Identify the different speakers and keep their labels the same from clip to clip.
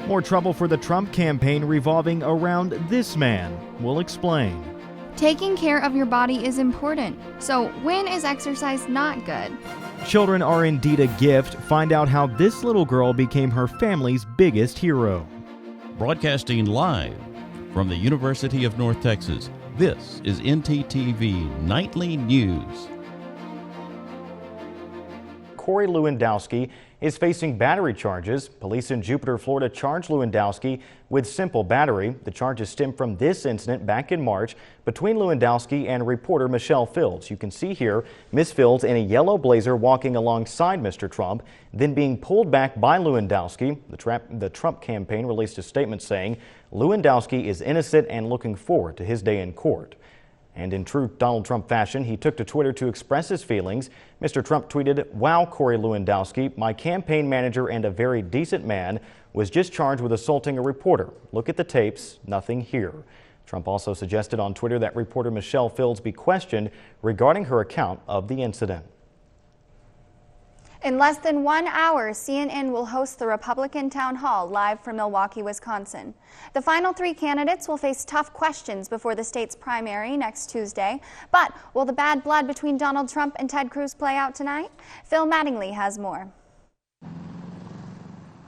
Speaker 1: More trouble for the Trump campaign revolving around this man. We'll explain.
Speaker 2: Taking care of your body is important. So when is exercise not good?
Speaker 1: Children are indeed a gift. Find out how this little girl became her family's biggest hero.
Speaker 3: Broadcasting live from the University of North Texas, this is NTTV Nightly News.
Speaker 1: Corey Lewandowski is facing battery charges. Police in Jupiter, Florida charged Lewandowski with simple battery. The charges stem from this incident back in March between Lewandowski and reporter Michelle Fields. You can see here Miss Fields in a yellow blazer walking alongside Mr. Trump, then being pulled back by Lewandowski. The Trump campaign released a statement saying Lewandowski is innocent and looking forward to his day in court. And in true Donald Trump fashion, he took to Twitter to express his feelings. Mr. Trump tweeted, "Wow, Corey Lewandowski, my campaign manager and a very decent man, was just charged with assaulting a reporter. Look at the tapes, nothing here." Trump also suggested on Twitter that reporter Michelle Fields be questioned regarding her account of the incident.
Speaker 2: In less than 1 hour, CNN will host the Republican Town Hall live from Milwaukee, Wisconsin. The final 3 candidates will face tough questions before the state's primary next Tuesday. But will the bad blood between Donald Trump and Ted Cruz play out tonight? Phil Mattingly has more.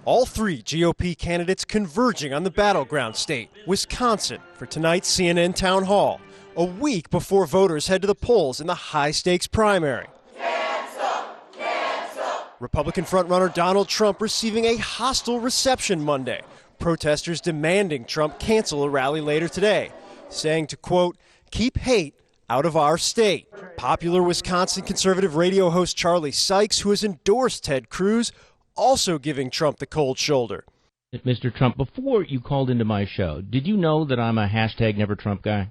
Speaker 4: All 3 GOP candidates converging on the battleground state, Wisconsin, for tonight's CNN Town Hall, a week before voters head to the polls in the high-stakes primary. Republican frontrunner Donald Trump receiving a hostile reception Monday. Protesters demanding Trump cancel a rally later today, saying to, quote, keep hate out of our state. Popular Wisconsin conservative radio host Charlie Sykes, who has endorsed Ted Cruz, also giving Trump the cold shoulder.
Speaker 5: Mr. Trump, before you called into my show, did you know that I'm a hashtag Never Trump guy?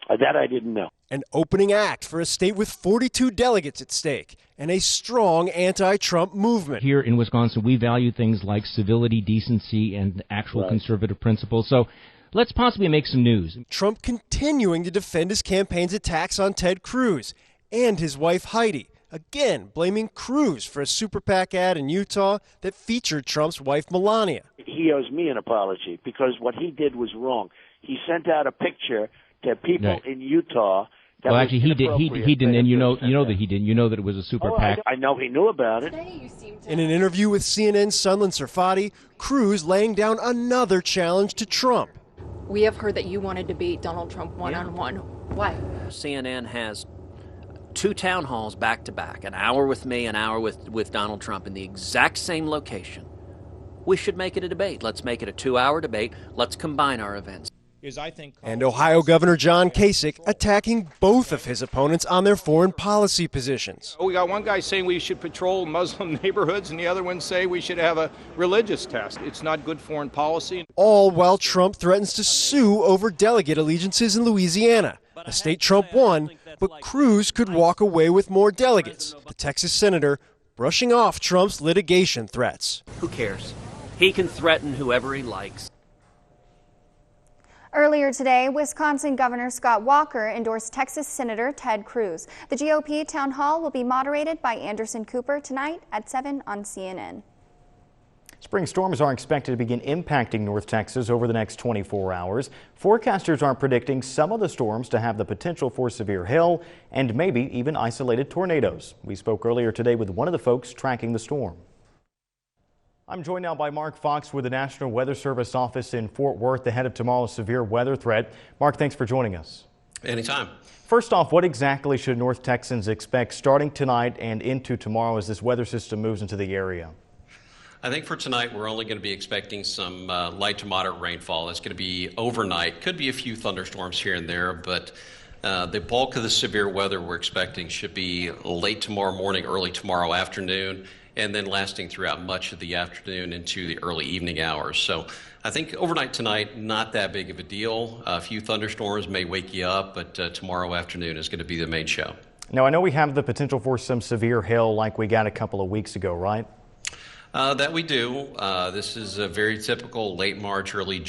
Speaker 6: That I didn't know.
Speaker 4: An opening act for a state with 42 delegates at stake and a strong anti-Trump movement.
Speaker 5: Here in Wisconsin, we value things like civility, decency, and actual conservative principles. So let's possibly make some news.
Speaker 4: Trump continuing to defend his campaign's attacks on Ted Cruz and his wife Heidi, again blaming Cruz for a super PAC ad in Utah that featured Trump's wife Melania.
Speaker 6: He owes me an apology because what he did was wrong. He sent out a picture to people in Utah.
Speaker 5: Well, actually, he didn't, and you know that he didn't. You know that it was a super PAC.
Speaker 6: I know he knew about it.
Speaker 4: In an interview with CNN's Sunland Sarfati, Cruz laying down another challenge to Trump.
Speaker 7: We have heard that you wanted to beat Donald Trump one-on-one. Why?
Speaker 8: CNN has 2 town halls back-to-back, an hour with me, an hour with Donald Trump in the exact same location. We should make it a debate. Let's make it a 2-hour debate. Let's combine our events.
Speaker 4: And Ohio Governor John Kasich attacking both of his opponents on their foreign policy positions.
Speaker 9: We got one guy saying we should patrol Muslim neighborhoods and the other one say we should have a religious test. It's not good foreign policy.
Speaker 4: All while Trump threatens to sue over delegate allegiances in Louisiana, a state Trump won, but Cruz could walk away with more delegates. The Texas senator brushing off Trump's litigation threats.
Speaker 8: Who cares? He can threaten whoever he likes.
Speaker 2: Earlier today, Wisconsin Governor Scott Walker endorsed Texas Senator Ted Cruz. The GOP town hall will be moderated by Anderson Cooper tonight at 7 on CNN.
Speaker 1: Spring storms are expected to begin impacting North Texas over the next 24 hours. Forecasters are predicting some of the storms to have the potential for severe hail and maybe even isolated tornadoes. We spoke earlier today with one of the folks tracking the storm. I'm joined now by Mark Fox with the National Weather Service office in Fort Worth ahead of tomorrow's severe weather threat. Mark, thanks for joining us.
Speaker 10: Anytime.
Speaker 1: First off, what exactly should North Texans expect starting tonight and into tomorrow as this weather system moves into the area?
Speaker 10: I think for tonight we're only going to be expecting some light to moderate rainfall. It's going to be overnight. Could be a few thunderstorms here and there, but the bulk of the severe weather we're expecting should be late tomorrow morning, early tomorrow afternoon, and then lasting throughout much of the afternoon into the early evening hours. So I think overnight tonight, not that big of a deal. A few thunderstorms may wake you up, but tomorrow afternoon is going to be the main show.
Speaker 1: Now, I know we have the potential for some severe hail like we got a couple of weeks ago, right?
Speaker 10: That we do. This is a very typical late March, early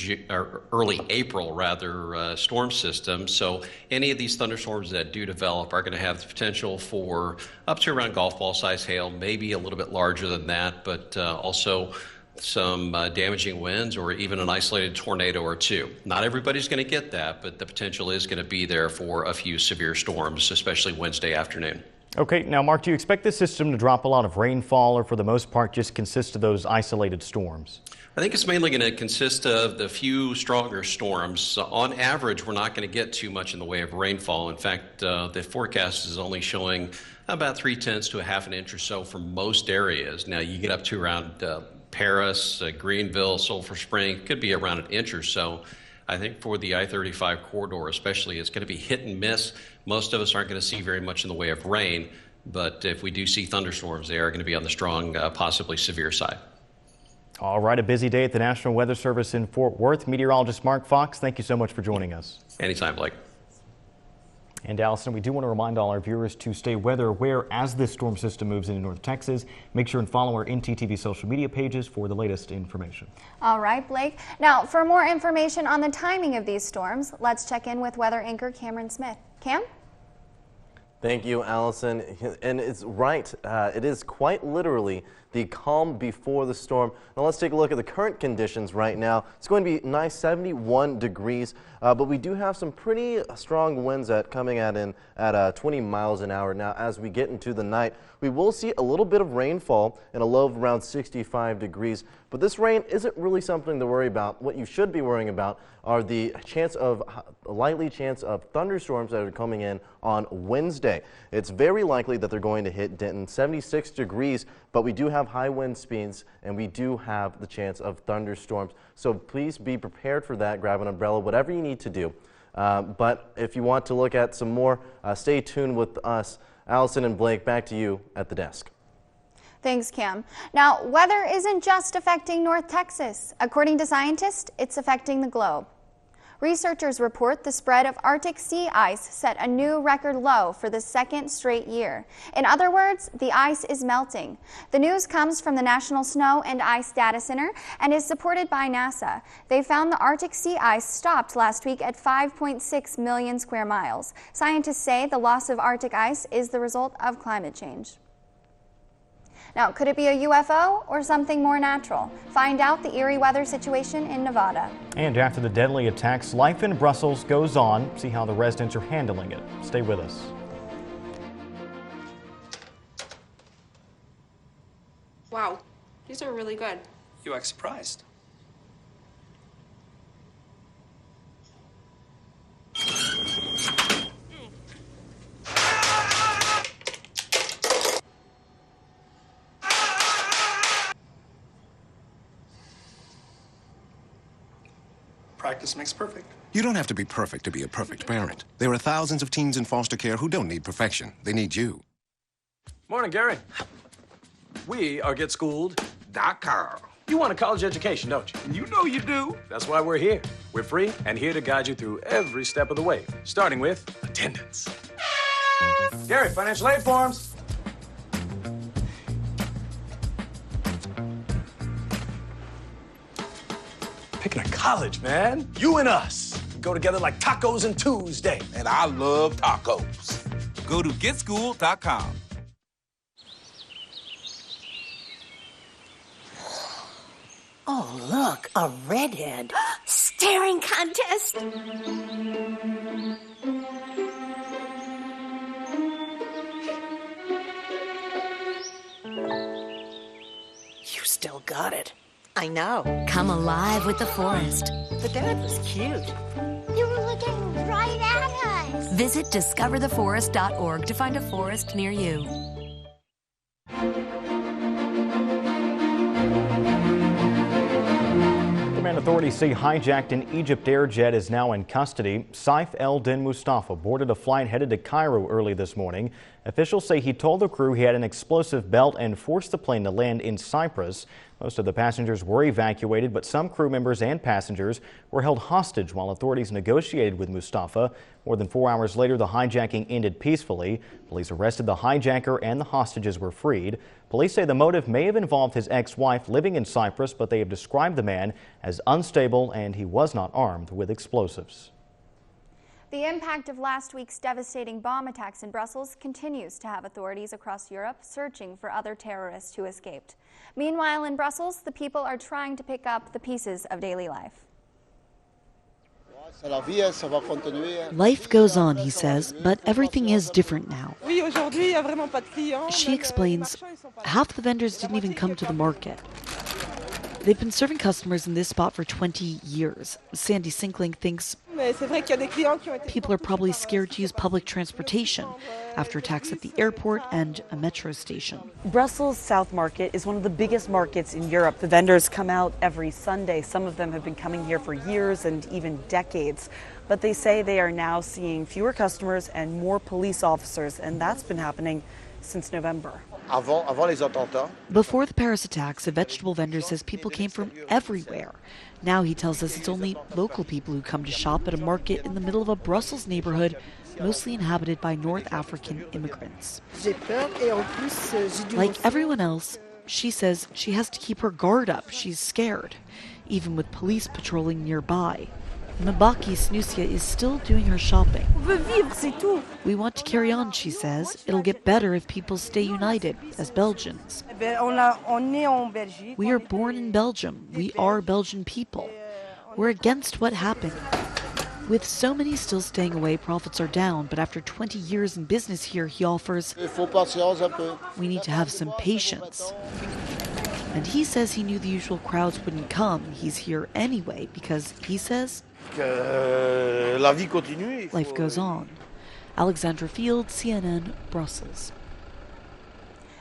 Speaker 10: April storm system. So any of these thunderstorms that do develop are going to have the potential for up to around golf ball size hail, maybe a little bit larger than that, but also some damaging winds or even an isolated tornado or two. Not everybody's going to get that, but the potential is going to be there for a few severe storms, especially Wednesday afternoon.
Speaker 1: Okay, now Mark, do you expect this system to drop a lot of rainfall, or for the most part just consist of those isolated storms?
Speaker 10: I think it's mainly going to consist of the few stronger storms. On average, we're not going to get too much in the way of rainfall. In fact, the forecast is only showing about 0.3 to a half an inch or so for most areas. Now, you get up to around Paris, Greenville, Sulphur Spring, could be around an inch or so. I think for the I-35 corridor especially, it's going to be hit and miss. Most of us aren't going to see very much in the way of rain, but if we do see thunderstorms, they are going to be on the strong, possibly severe side.
Speaker 1: All right, a busy day at the National Weather Service in Fort Worth. Meteorologist Mark Fox, thank you so much for joining us.
Speaker 10: Anytime, Blake.
Speaker 1: And Allison, we do want to remind all our viewers to stay weather aware as this storm system moves into North Texas. Make sure and follow our NTTV social media pages for the latest information.
Speaker 2: All right, Blake. Now, for more information on the timing of these storms, let's check in with weather anchor Cameron Smith. Cam?
Speaker 11: Thank you, Allison. And it's right. It is quite literally the calm before the storm. Now let's take a look at the current conditions right now. It's going to be nice 71 degrees, but we do have some pretty strong winds coming at 20 miles an hour. Now, as we get into the night, we will see a little bit of rainfall and a low of around 65 degrees. But this rain isn't really something to worry about. What you should be worrying about are the likely chance of thunderstorms that are coming in on Wednesday. It's very likely that they're going to hit Denton, 76 degrees, but we do have high wind speeds and we do have the chance of thunderstorms. So please be prepared for that. Grab an umbrella, whatever you need to do. But if you want to look at some more, stay tuned with us. Allison and Blake, back to you at the desk.
Speaker 2: Thanks, Cam. Now, weather isn't just affecting North Texas. According to scientists, it's affecting the globe. Researchers report the spread of Arctic sea ice set a new record low for the second straight year. In other words, the ice is melting. The news comes from the National Snow and Ice Data Center and is supported by NASA. They found the Arctic sea ice stopped last week at 5.6 million square miles. Scientists say the loss of Arctic ice is the result of climate change. Now, could it be a UFO or something more natural? Find out the eerie weather situation in Nevada.
Speaker 1: And after the deadly attacks, life in Brussels goes on. See how the residents are handling it. Stay with us.
Speaker 12: Wow, these are really good.
Speaker 13: You act surprised. Practice makes perfect.
Speaker 14: You don't have to be perfect to be a perfect parent. There are thousands of teens in foster care who don't need perfection. They need you.
Speaker 13: Morning, Gary. We are GetSchooled.com. You want a college education, don't you? You know you do. That's why we're here. We're free and here to guide you through every step of the way, starting with attendance. Gary, financial aid forms. Picking a college, man. You and us go together like tacos and Tuesday.
Speaker 15: And I love tacos. Go to GetSchooled.com.
Speaker 16: Oh, look, a redhead. Staring contest. You still got it.
Speaker 17: I know.
Speaker 18: Come alive with the forest.
Speaker 17: The dad was cute.
Speaker 19: You were looking right at us.
Speaker 18: Visit discovertheforest.org to find a forest near you.
Speaker 1: Command authorities say hijacked an Egypt Air jet is now in custody. Saif El-Din Mustafa boarded a flight headed to Cairo early this morning. Officials say he told the crew he had an explosive belt and forced the plane to land in Cyprus. Most of the passengers were evacuated, but some crew members and passengers were held hostage while authorities negotiated with Mustafa. More than 4 hours later, the hijacking ended peacefully. Police arrested the hijacker and the hostages were freed. Police say the motive may have involved his ex-wife living in Cyprus, but they have described the man as unstable and he was not armed with explosives.
Speaker 2: The impact of last week's devastating bomb attacks in Brussels continues to have authorities across Europe searching for other terrorists who escaped. Meanwhile, in Brussels, the people are trying to pick up the pieces of daily life.
Speaker 20: Life goes on, he says, but everything is different now. She explains, half the vendors didn't even come to the market. They've been serving customers in this spot for 20 years. Sandy Sinkling thinks people are probably scared to use public transportation after attacks at the airport and a metro station.
Speaker 21: Brussels South Market is one of the biggest markets in Europe. The vendors come out every Sunday. Some of them have been coming here for years and even decades. But they say they are now seeing fewer customers and more police officers, and that's been happening since November.
Speaker 20: Before the Paris attacks, a vegetable vendor says people came from everywhere. Now he tells us it's only local people who come to shop at a market in the middle of a Brussels neighborhood, mostly inhabited by North African immigrants. Like everyone else, she says she has to keep her guard up. She's scared, even with police patrolling nearby. Mabaki Snusia is still doing her shopping. We want to carry on, she says. It'll get better if people stay united as Belgians. We are born in Belgium. We are Belgian people. We're against what happened. With so many still staying away, profits are down, but after 20 years in business here, he offers, we need to have some patience. And he says he knew the usual crowds wouldn't come. He's here anyway because, he says, life goes on. Alexandra Field, CNN, Brussels.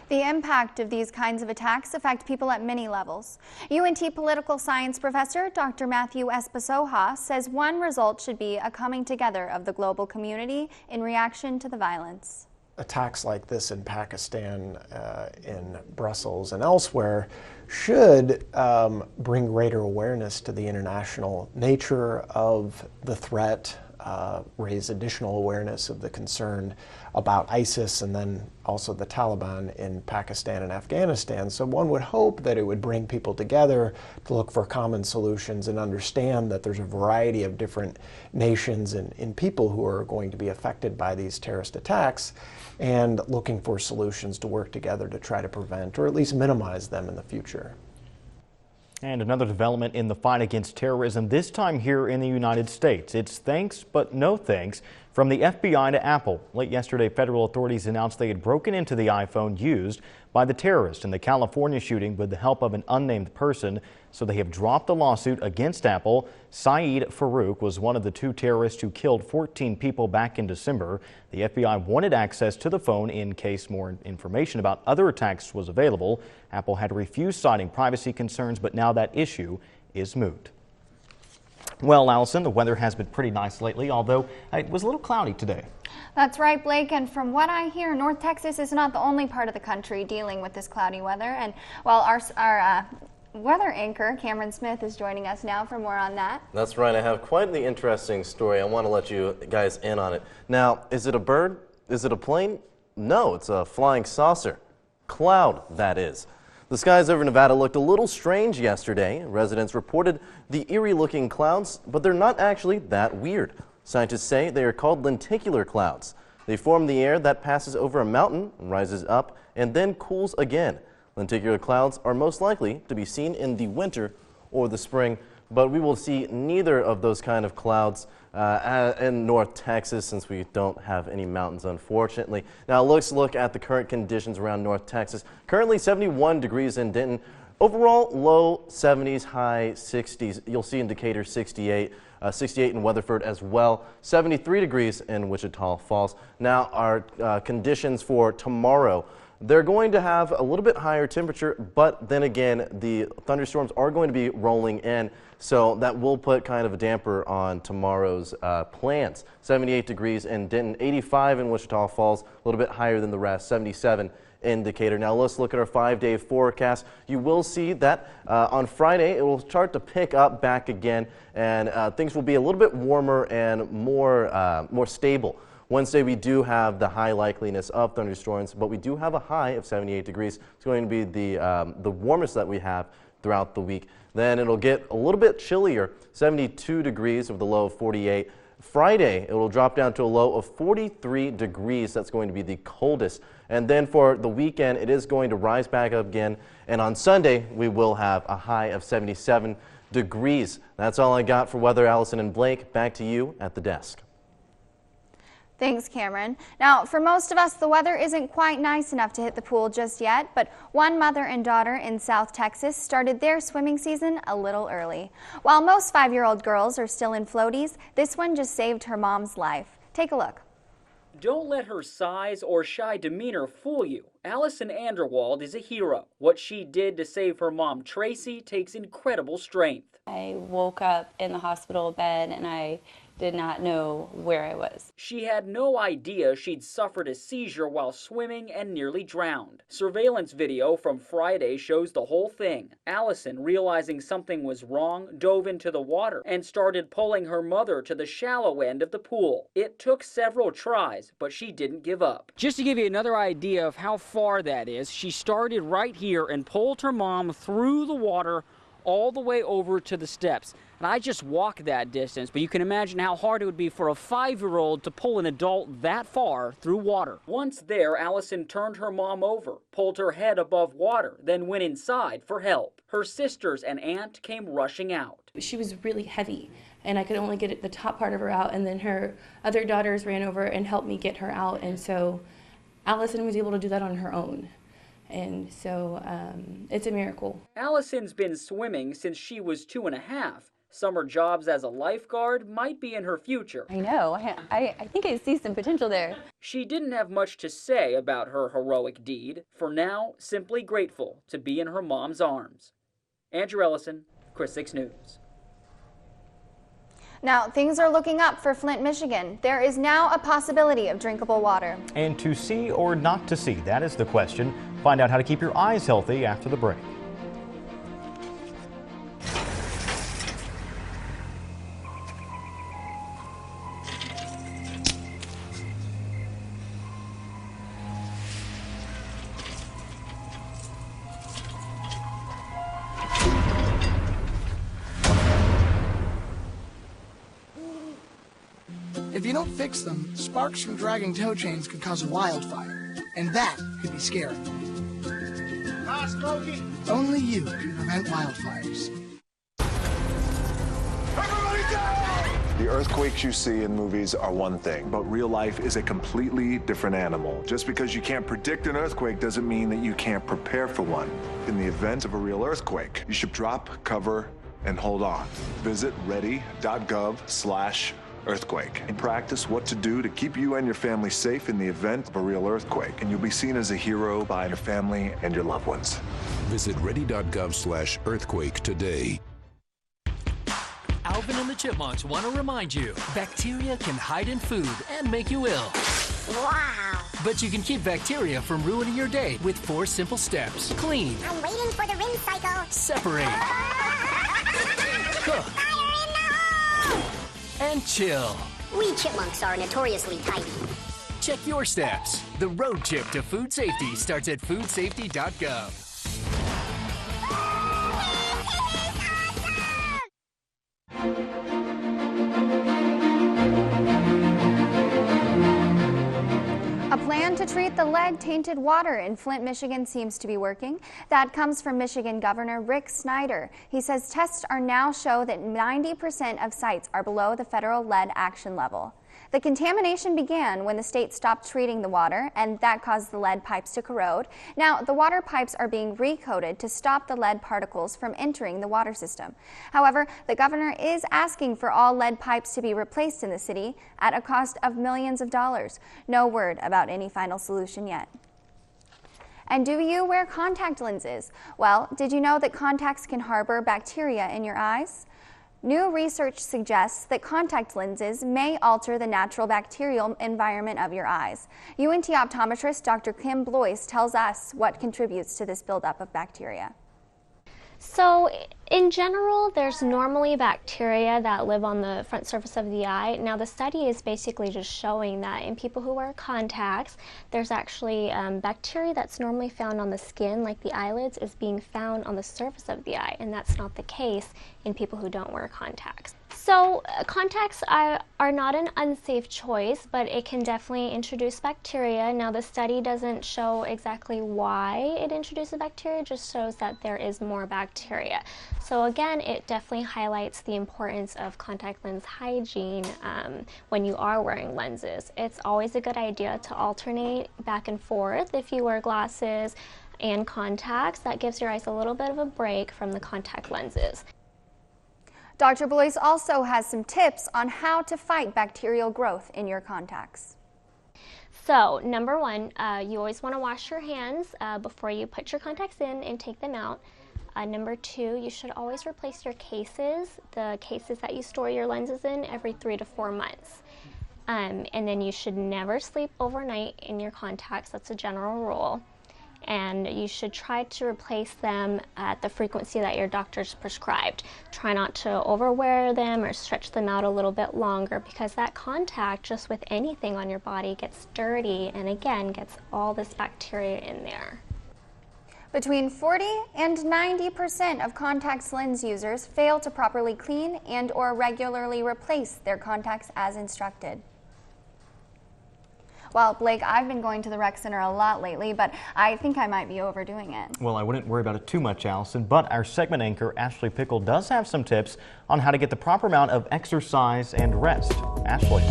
Speaker 2: The impact of these kinds of attacks affect people at many levels. UNT political science professor Dr. Matthew Esposoja says one result should be a coming together of the global community in reaction to the violence.
Speaker 22: Attacks like this in Pakistan, in Brussels, and elsewhere should bring greater awareness to the international nature of the threat, raise additional awareness of the concern about ISIS and then also the Taliban in Pakistan and Afghanistan. So one would hope that it would bring people together to look for common solutions and understand that there's a variety of different nations and people who are going to be affected by these terrorist attacks, and looking for solutions to work together to try to prevent or at least minimize them in the future.
Speaker 1: And another development in the fight against terrorism, this time here in the United States. It's thanks but no thanks from the FBI to Apple. Late yesterday, federal authorities announced they had broken into the iPhone used by the terrorist in the California shooting with the help of an unnamed person. So they have dropped the lawsuit against Apple. Saeed Farouk was one of the two terrorists who killed 14 people back in December. The FBI wanted access to the phone in case more information about other attacks was available. Apple had refused, citing privacy concerns, but now that issue is moot. Well, Allison, the weather has been pretty nice lately, although it was a little cloudy today.
Speaker 2: That's right, Blake, and from what I hear, North Texas is not the only part of the country dealing with this cloudy weather. And while our weather anchor, Cameron Smith, is joining us now for more on that.
Speaker 11: That's right. I have quite the interesting story. I want to let you guys in on it. Now, is it a bird? Is it a plane? No, it's a flying saucer. Cloud, that is. The skies over Nevada looked a little strange yesterday. Residents reported the eerie-looking clouds, but they're not actually that weird. Scientists say they are called lenticular clouds. They form the air that passes over a mountain, rises up, and then cools again. Lenticular clouds are most likely to be seen in the winter or the spring, but we will see neither of those kind of clouds in North Texas since we don't have any mountains, unfortunately. Now let's look at the current conditions around North Texas. Currently 71 degrees in Denton. Overall, low 70s, high 60s. You'll see in Decatur 68. 68 in Weatherford as well, 73 degrees in Wichita Falls. Now our conditions for tomorrow. They're going to have a little bit higher temperature, but then again, the thunderstorms are going to be rolling in, so that will put kind of a damper on tomorrow's plans. 78 degrees in Denton, 85 in Wichita Falls, a little bit higher than the rest, 77 in Decatur. Now let's look at our 5-day forecast. You will see that on Friday it will start to pick up back again, and things will be a little bit warmer and more stable. Wednesday we do have the high likeliness of thunderstorms, but we do have a high of 78 degrees. It's going to be the warmest that we have throughout the week. Then it'll get a little bit chillier, 72 degrees with a low of 48. Friday, it will drop down to a low of 43 degrees. That's going to be the coldest. And then for the weekend, it is going to rise back up again. And on Sunday, we will have a high of 77 degrees. That's all I got for weather. Allison and Blake, back to you at the desk.
Speaker 2: Thanks, Cameron. Now, for most of us, the weather isn't quite nice enough to hit the pool just yet, but one mother and daughter in South Texas started their swimming season a little early. While most 5-year-old girls are still in floaties, this one just saved her mom's life. Take a look.
Speaker 3: Don't let her size or shy demeanor fool you. Allison Anderwald is a hero. What she did to save her mom, Tracy, takes incredible strength.
Speaker 5: I woke up in the hospital bed and I did not know where I was.
Speaker 3: She had no idea she'd suffered a seizure while swimming and nearly drowned. Surveillance video from Friday shows the whole thing. Allison, realizing something was wrong, dove into the water and started pulling her mother to the shallow end of the pool. It took several tries, but she didn't give up. Just to give you another idea of how far that is, she started right here and pulled her mom through the water all the way over to the steps. And I just walked that distance, but you can imagine how hard it would be for a 5-year-old to pull an adult that far through water. Once there, Allison turned her mom over, pulled her head above water, then went inside for help. Her sisters and aunt came rushing out.
Speaker 5: She was really heavy, and I could only get the top part of her out, and then her other daughters ran over and helped me get her out, and so Allison was able to do that on her own. And so it's a miracle. Allison's been swimming since she was 2.5. Summer jobs as a lifeguard might be in her future. I know. I think I see some potential there.
Speaker 3: She didn't have much to say about her heroic deed. For now, simply grateful to be in her mom's arms. Andrew Ellison, Chris 6 News.
Speaker 2: Now, things are looking up for Flint, Michigan. There is now a possibility of drinkable water.
Speaker 1: And to see or not to see, that is the question. Find out how to keep your eyes healthy after the break.
Speaker 23: If you don't fix them, sparks from dragging tow chains could cause a wildfire, and that could be scary. Not smoky. Only you can prevent wildfires.
Speaker 24: Everybody down! The earthquakes you see in movies are one thing, but real life is a completely different animal. Just because you can't predict an earthquake doesn't mean that you can't prepare for one. In the event of a real earthquake, you should drop, cover, and hold on. Visit ready.gov/earthquake and practice what to do to keep you and your family safe in the event of a real earthquake. And you'll be seen as a hero by your family and your loved ones.
Speaker 14: Visit ready.gov/earthquake today.
Speaker 25: Alvin and the Chipmunks want to remind you, bacteria can hide in food and make you ill.
Speaker 19: Wow.
Speaker 25: But you can keep bacteria from ruining your day with 4 simple steps. Clean.
Speaker 19: I'm waiting for the rinse cycle.
Speaker 25: Separate. Cook.
Speaker 19: Fire in the hole!
Speaker 25: And chill.
Speaker 19: We chipmunks are notoriously tidy.
Speaker 25: Check your steps. The road trip to food safety starts at foodsafety.gov.
Speaker 2: A plan to treat the lead-tainted water in Flint, Michigan seems to be working. That comes from Michigan Governor Rick Snyder. He says tests are now show that 90% of sites are below the federal lead action level. The contamination began when the state stopped treating the water, and that caused the lead pipes to corrode. Now, the water pipes are being recoated to stop the lead particles from entering the water system. However, the governor is asking for all lead pipes to be replaced in the city at a cost of millions of dollars. No word about any final solution yet. And do you wear contact lenses? Well, did you know that contacts can harbor bacteria in your eyes? New research suggests that contact lenses may alter the natural bacterial environment of your eyes. UNT optometrist Dr. Kim Blois tells us what contributes to this buildup of bacteria.
Speaker 26: So in general, there's normally bacteria that live on the front surface of the eye. Now the study is basically just showing that in people who wear contacts, there's actually bacteria that's normally found on the skin, like the eyelids, is being found on the surface of the eye, and that's not the case in people who don't wear contacts. So contacts are not an unsafe choice, but it can definitely introduce bacteria. Now the study doesn't show exactly why it introduces bacteria, it just shows that there is more bacteria. So again, it definitely highlights the importance of contact lens hygiene when you are wearing lenses. It's always a good idea to alternate back and forth if you wear glasses and contacts. That gives your eyes a little bit of a break from the contact lenses.
Speaker 2: Dr. Boyce also has some tips on how to fight bacterial growth in your contacts.
Speaker 26: So, number one, you always want to wash your hands before you put your contacts in and take them out. Number two, you should always replace your cases, the cases that you store your lenses in, every 3 to 4 months. And then you should never sleep overnight in your contacts. That's a general rule. And you should try to replace them at the frequency that your doctor's prescribed. Try not to overwear them or stretch them out a little bit longer, because that contact, just with anything on your body, gets dirty and again gets all this bacteria in there.
Speaker 2: Between 40 and 90% of contacts lens users fail to properly clean and or regularly replace their contacts as instructed. Well, Blake, I've been going to the rec center a lot lately, but I think I might be overdoing it.
Speaker 1: Well, I wouldn't worry about it too much, Allison, but our segment anchor, Ashley Pickle, does have some tips on how to get the proper amount of exercise and rest. Ashley.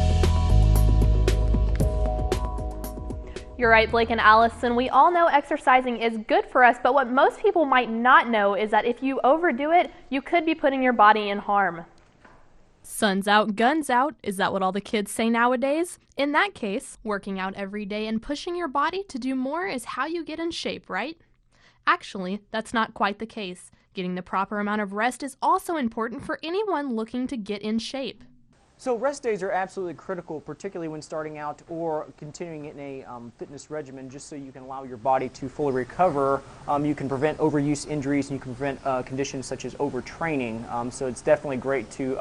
Speaker 4: You're right, Blake and Allison. We all know exercising is good for us, but what most people might not know is that if you overdo it, you could be putting your body in harm.
Speaker 6: Sun's out, guns out. Is that what all the kids say nowadays? In that case, working out every day and pushing your body to do more is how you get in shape, right? Actually, that's not quite the case. Getting the proper amount of rest is also important for anyone looking to get in shape.
Speaker 7: So rest days are absolutely critical, particularly when starting out or continuing in a fitness regimen, just so you can allow your body to fully recover. You can prevent overuse injuries, and you can prevent conditions such as overtraining. So it's definitely great to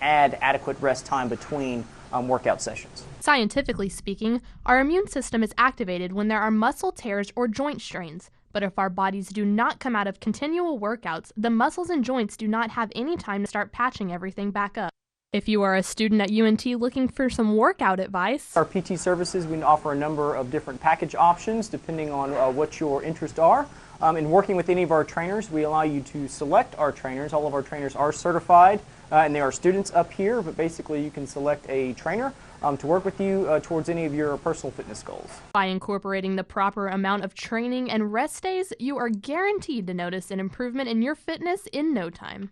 Speaker 7: add adequate rest time between workout sessions.
Speaker 6: Scientifically speaking, our immune system is activated when there are muscle tears or joint strains. But if our bodies do not come out of continual workouts, the muscles and joints do not have any time to start patching everything back up. If you are a student at UNT looking for some workout advice,
Speaker 7: our PT services, we offer a number of different package options depending on what your interests are. In working with any of our trainers, we allow you to select our trainers. All of our trainers are certified and they are students up here, but basically you can select a trainer to work with you towards any of your personal fitness goals.
Speaker 6: By incorporating the proper amount of training and rest days, you are guaranteed to notice an improvement in your fitness in no time.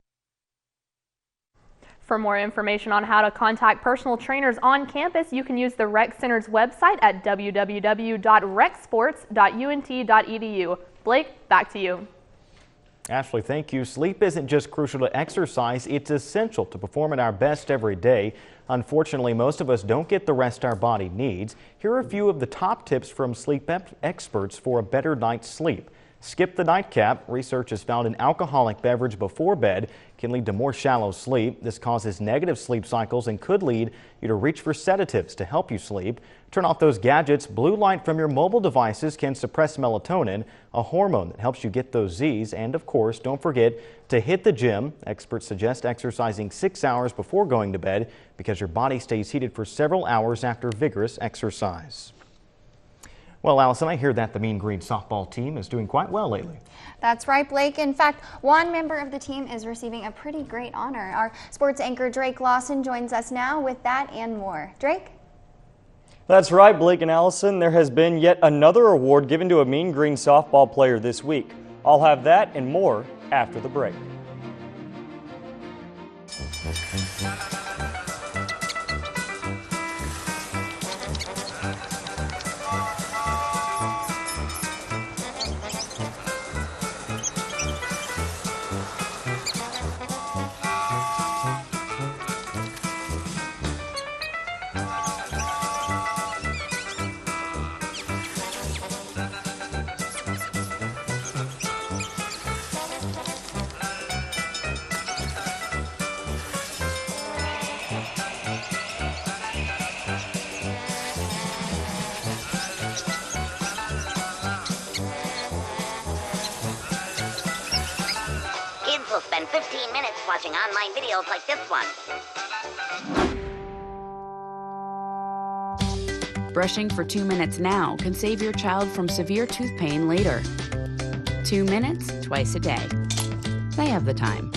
Speaker 4: For more information on how to contact personal trainers on campus, you can use the Rec Center's website at www.recsports.unt.edu. Blake, back to you.
Speaker 1: Ashley, thank you. Sleep isn't just crucial to exercise, it's essential to perform at our best every day. Unfortunately, most of us don't get the rest our body needs. Here are a few of the top tips from sleep experts for a better night's sleep. Skip the nightcap. Research has found an alcoholic beverage before bed can lead to more shallow sleep. This causes negative sleep cycles and could lead you to reach for sedatives to help you sleep. Turn off those gadgets. Blue light from your mobile devices can suppress melatonin, a hormone that helps you get those Z's. And of course, don't forget to hit the gym. Experts suggest exercising 6 hours before going to bed because your body stays heated for several hours after vigorous exercise. Well, Allison, I hear that the Mean Green softball team is doing quite well lately.
Speaker 2: That's right, Blake. In fact, one member of the team is receiving a pretty great honor. Our sports anchor Drake Lawson joins us now with that and more. Drake?
Speaker 8: That's right, Blake and Allison. There has been yet another award given to a Mean Green softball player this week. I'll have that and more after the break.
Speaker 19: also spend 15 minutes watching online videos like this one.
Speaker 9: Brushing for 2 minutes now can save your child from severe tooth pain later. 2 minutes twice a day. They have the time.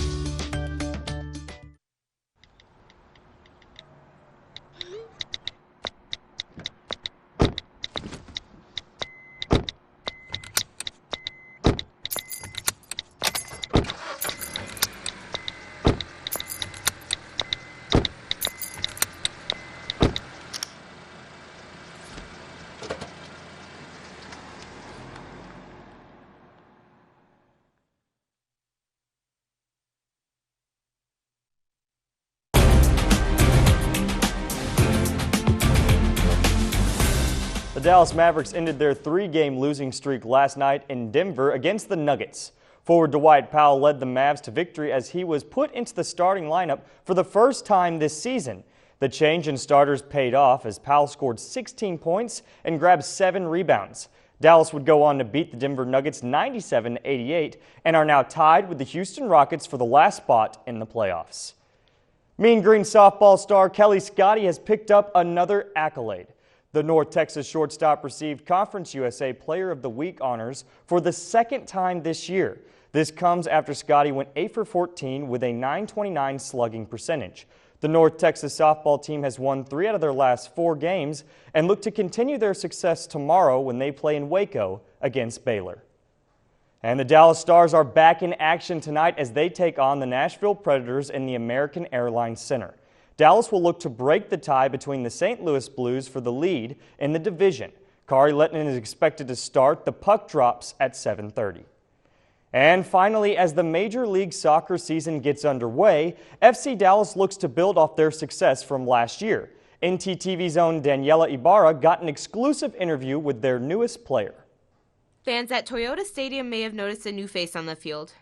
Speaker 8: The Dallas Mavericks ended their 3-game losing streak last night in Denver against the Nuggets. Forward Dwight Powell led the Mavs to victory as he was put into the starting lineup for the first time this season. The change in starters paid off as Powell scored 16 points and grabbed 7 rebounds. Dallas would go on to beat the Denver Nuggets 97-88 and are now tied with the Houston Rockets for the last spot in the playoffs. Mean Green softball star Kelly Scotty has picked up another accolade. The North Texas shortstop received Conference USA Player of the Week honors for the second time this year. This comes after Scotty went 8 for 14 with a .929 slugging percentage. The North Texas softball team has won 3 out of their last 4 games and look to continue their success tomorrow when they play in Waco against Baylor. And the Dallas Stars are back in action tonight as they take on the Nashville Predators in the American Airlines Center. Dallas will look to break the tie between the St. Louis Blues for the lead in the division. Kari Lettinen is expected to start. The puck drops at 7:30. And finally, as the Major League Soccer season gets underway, FC Dallas looks to build off their success from last year. NTTV's own Daniela Ibarra got an exclusive interview with their newest player.
Speaker 10: Fans at Toyota Stadium may have noticed a new face on the field.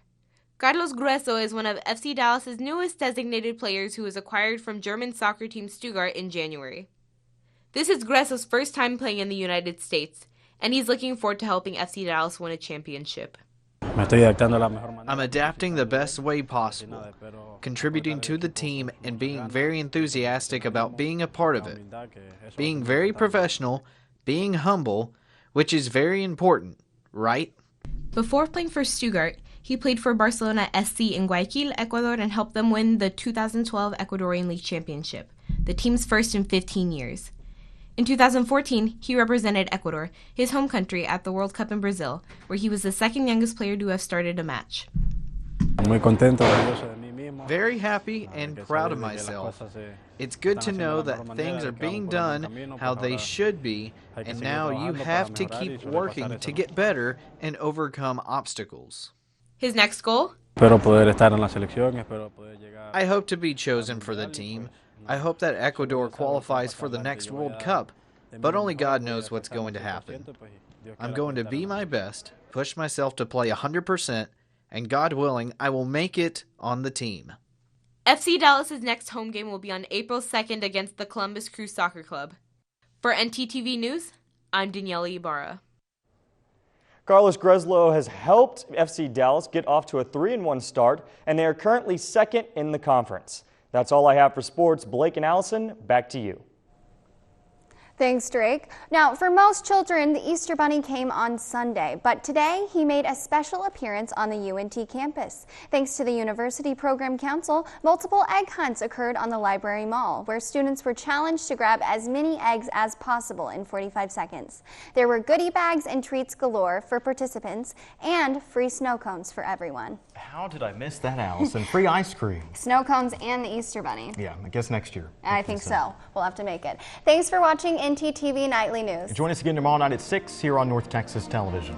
Speaker 10: Carlos Grueso is one of FC Dallas's newest designated players who was acquired from German soccer team Stuttgart in January. This is Grueso's first time playing in the United States, and he's looking forward to helping FC Dallas win a championship.
Speaker 12: I'm adapting the best way possible, contributing to the team and being very enthusiastic about being a part of it. Being very professional, being humble, which is very important, right?
Speaker 10: Before playing for Stuttgart, he played for Barcelona SC in Guayaquil, Ecuador, and helped them win the 2012 Ecuadorian League Championship, the team's first in 15 years. In 2014, he represented Ecuador, his home country, at the World Cup in Brazil, where he was the second youngest player to have started a match.
Speaker 12: Very happy and proud of myself. It's good to know that things are being done how they should be, and now you have to keep working to get better and overcome obstacles.
Speaker 10: His next goal?
Speaker 12: I hope to be chosen for the team. I hope that Ecuador qualifies for the next World Cup, but only God knows what's going to happen. I'm going to be my best, push myself to play 100%, and God willing, I will make it on the team.
Speaker 10: FC Dallas's next home game will be on April 2nd against the Columbus Crew Soccer Club. For NTTV News, I'm Daniela Ibarra.
Speaker 8: Carlos Greslow has helped FC Dallas get off to a 3-1 start, and they are currently second in the conference. That's all I have for sports. Blake and Allison, back to you.
Speaker 2: Thanks, Drake. Now, for most children, the Easter Bunny came on Sunday, but today he made a special appearance on the UNT campus. Thanks to the University Program Council, multiple egg hunts occurred on the Library Mall, where students were challenged to grab as many eggs as possible in 45 seconds. There were goodie bags and treats galore for participants and free snow cones for everyone.
Speaker 1: How did I miss that, Allison? Free ice cream.
Speaker 2: Snow cones and the Easter Bunny.
Speaker 1: Yeah, I guess next year.
Speaker 2: I think so. We'll have to make it. Thanks for watching NTTV Nightly News.
Speaker 1: Join us again tomorrow night at 6 here on North Texas Television.